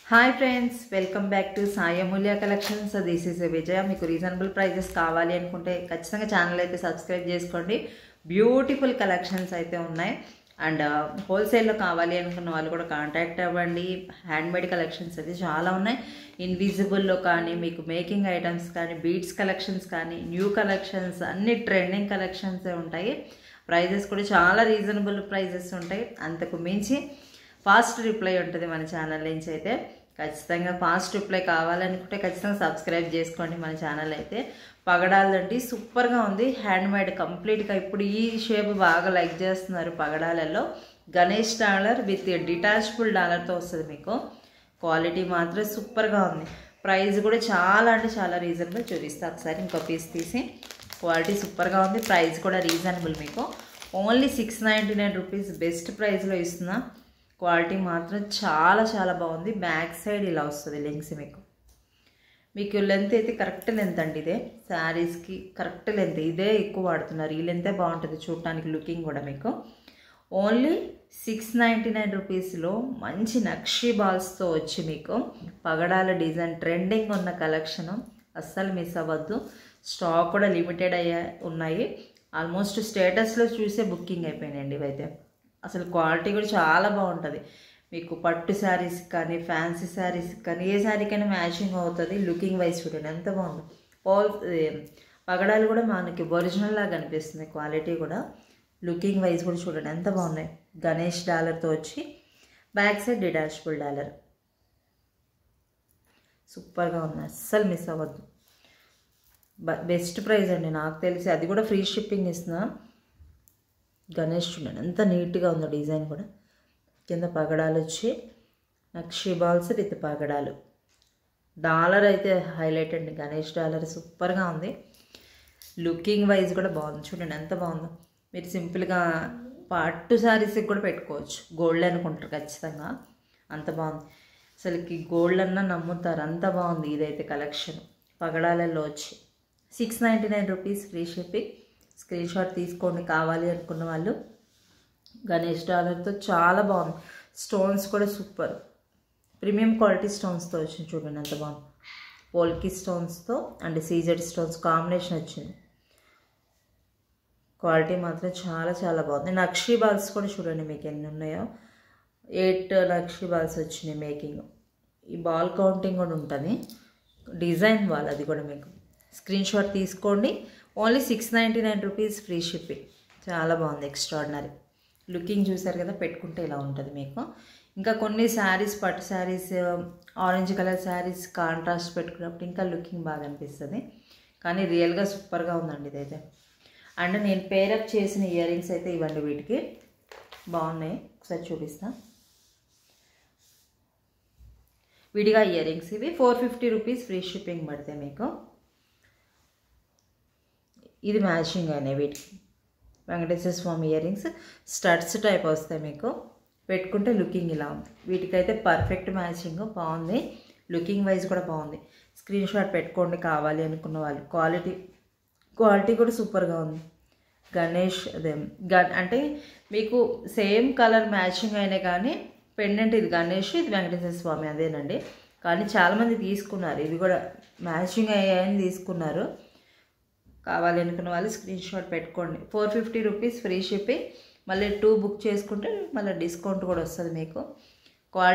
Hi friends, welcome back to Sai Amulya collections. So this is Vijaya. మీకు reasonable prices కావాలి అనుకుంటే ఖచ్చితంగా ఛానల్ అయితే సబ్స్క్రైబ్ చేసుకోండి. బ్యూటిఫుల్ కలెక్షన్స్ అయితే ఉన్నాయి. అండ్ హోల్సేల్లో కావాలి అనుకున్న వాళ్ళు కూడా కాంటాక్ట్ అవ్వండి. హ్యాండ్మేడ్ కలెక్షన్స్ అయితే చాలా ఉన్నాయి. ఇన్విజిబుల్లో కానీ, మీకు మేకింగ్ ఐటమ్స్ కానీ, బీడ్స్ కలెక్షన్స్ కానీ, న్యూ కలెక్షన్స్, అన్ని ట్రెండింగ్ కలెక్షన్సే ఉంటాయి. ప్రైజెస్ కూడా చాలా రీజనబుల్ ప్రైజెస్ ఉంటాయి. అంతకు మించి ఫాస్ట్ రిప్లై ఉంటుంది మన ఛానల్ నుంచి. అయితే ఖచ్చితంగా ఫాస్ట్ రిప్లై కావాలనుకుంటే ఖచ్చితంగా సబ్స్క్రైబ్ చేసుకోండి మన ఛానల్. అయితే పగడాలంటే సూపర్గా ఉంది, హ్యాండ్మేడ్ కంప్లీట్గా. ఇప్పుడు ఈ షేప్ బాగా లైక్ చేస్తున్నారు పగడాలలో. గణేష్ డాలర్ విత్ డిటాచబుల్ డాలర్తో వస్తుంది మీకు. క్వాలిటీ మాత్రం సూపర్గా ఉంది. ప్రైస్ కూడా చాలా అంటే చాలా రీజనబుల్. చూపిస్తా ఒకసారి ఇంకో పీస్ తీసి. క్వాలిటీ సూపర్గా ఉంది, ప్రైస్ కూడా రీజనబుల్. మీకు ఓన్లీ 699 రూపీస్ బెస్ట్ ప్రైస్లో ఇస్తున్నా. క్వాలిటీ మాత్రం చాలా చాలా బాగుంది. బ్యాక్ సైడ్ ఇలా వస్తుంది లింక్స్. మీకు లెంత్ అయితే కరెక్ట్ లెంత్ అండి. ఇదే శారీస్కి కరెక్ట్ లెంత్, ఇదే ఎక్కువ వాడుతున్నారు. ఈ లెంతే బాగుంటుంది చూడటానికి, లుకింగ్ కూడా. మీకు ఓన్లీ 699 రూపీస్లో మంచి నక్షీ బాల్స్తో వచ్చి మీకు పగడాల డిజైన్ ట్రెండింగ్ ఉన్న కలెక్షను. అస్సలు మిస్ అవ్వద్దు. స్టాక్ కూడా లిమిటెడ్ ఉన్నాయి. ఆల్మోస్ట్ స్టేటస్లో చూసే బుకింగ్ అయిపోయినాయండి ఇవైతే. అసలు క్వాలిటీ కూడా చాలా బాగుంటుంది. మీకు పట్టు శారీస్ కానీ, ఫ్యాన్సీ శారీస్ కానీ, ఏ శారీకైనా మ్యాచింగ్ అవుతుంది. లుకింగ్ వైజ్ చూడండి ఎంత బాగుంది. పగడాలు కూడా మనకి ఒరిజినల్ లాగా అనిపిస్తుంది. క్వాలిటీ కూడా, లుకింగ్ వైజ్ కూడా చూడండి ఎంత బాగున్నాయి. గణేష్ డాలర్తో వచ్చి బ్యాక్ సైడ్ డిటాచబుల్ డాలర్. సూపర్గా ఉంది, అస్సలు మిస్ అవ్వద్దు. బెస్ట్ ప్రైస్ అండి నాకు తెలిసి. అది కూడా ఫ్రీ షిప్పింగ్ ఇస్తున్నా. గణేష్ చూడండి ఎంత నీట్గా ఉందో డిజైన్ కూడా. కింద పగడాలు వచ్చి నక్షీ బాల్స్ విత్ పగడాలు. డాలర్ అయితే హైలైట్ అండి. గణేష్ డాలర్ సూపర్గా ఉంది. లుకింగ్ వైజ్ కూడా బాగుంది. చూడండి ఎంత బాగుందో. మీరు సింపుల్గా పట్టు శారీస్కి కూడా పెట్టుకోవచ్చు. గోల్డ్ అనుకుంటారు ఖచ్చితంగా, అంత బాగుంది. అసలుకి గోల్డ్ అన్నా నమ్ముతారు, అంత బాగుంది. ఇదైతే కలెక్షన్ పగడాలలో వచ్చి 699 rupees free shipping. Screen shot తీసుకోండి కావాలి అనుకున్న వాళ్ళు. గణేష్ డాలర్తో చాలా బాగుంది. స్టోన్స్ కూడా సూపర్, ప్రీమియం క్వాలిటీ స్టోన్స్తో వచ్చింది. చూడండి ఎంత బాగుంది. పోల్కి స్టోన్స్తో అండ్ సీజెడ్ స్టోన్స్ కాంబినేషన్ వచ్చింది. క్వాలిటీ మాత్రం చాలా చాలా బాగుంది. నక్షీ బాల్స్ కూడా చూడండి మీకు ఎన్ని ఉన్నాయో. 8 నక్షీ బాల్స్ వచ్చినాయి మేకింగ్. ఈ బాల్ కౌంటింగ్ కూడా ఉంటుంది. డిజైన్ బాల్ అది కూడా. మీకు స్క్రీన్ షాట్ తీసుకోండి. Only 699 rupees free shipping. చాలా బాగుంది, ఎక్స్ట్రాడినరీ. లుకింగ్ చూసారు కదా, పెట్టుకుంటే ఇలా ఉంటుంది మీకు. ఇంకా కొన్ని శారీస్, పట్టు saris, orange colour saris contrast పెట్టుకున్నప్పుడు ఇంకా లుకింగ్ బాగా అనిపిస్తుంది. కానీ రియల్గా సూపర్గా ఉందండి ఇదైతే. అండ్ నేను పేరప్ చేసిన ఇయర్ రింగ్స్ అయితే ఇవ్వండి. వీటికి బాగున్నాయి, ఒకసారి చూపిస్తా. విడిగా ఇయర్ రింగ్స్ ఇవి 450 రూపీస్ ఫ్రీ షిప్పింగ్ పడితే మీకు. ఇది మ్యాచింగ్ అయినాయి వీటికి. వెంకటేశ్వర స్వామి ఇయర్ రింగ్స్ స్టడ్స్ టైప్ వస్తాయి మీకు. పెట్టుకుంటే లుకింగ్ ఇలా ఉంది. వీటికైతే పర్ఫెక్ట్ మ్యాచింగ్, బాగుంది. లుకింగ్ వైజ్ కూడా బాగుంది. స్క్రీన్ షాట్ పెట్టుకోండి కావాలి అనుకున్న వాళ్ళు. క్వాలిటీ కూడా సూపర్గా ఉంది. గణేష్ అదే అంటే మీకు సేమ్ కలర్ మ్యాచింగ్ అయినా కానీ పెండెంట్ ఇది గణేష్, ఇది వెంకటేశ్వర స్వామి అదేనండి. కానీ చాలామంది తీసుకున్నారు. ఇవి కూడా మ్యాచింగ్ అయ్యాయని తీసుకున్నారు. కావాలి అనుకున్న వాళ్ళు స్క్రీన్ షాట్ పెట్టుకోండి. 450 రూపీస్ ఫ్రీ షిప్పింగ్. మళ్ళీ 2 బుక్ చేసుకుంటే మళ్ళీ డిస్కౌంట్ కూడా వస్తుంది మీకు. క్వాలిటీ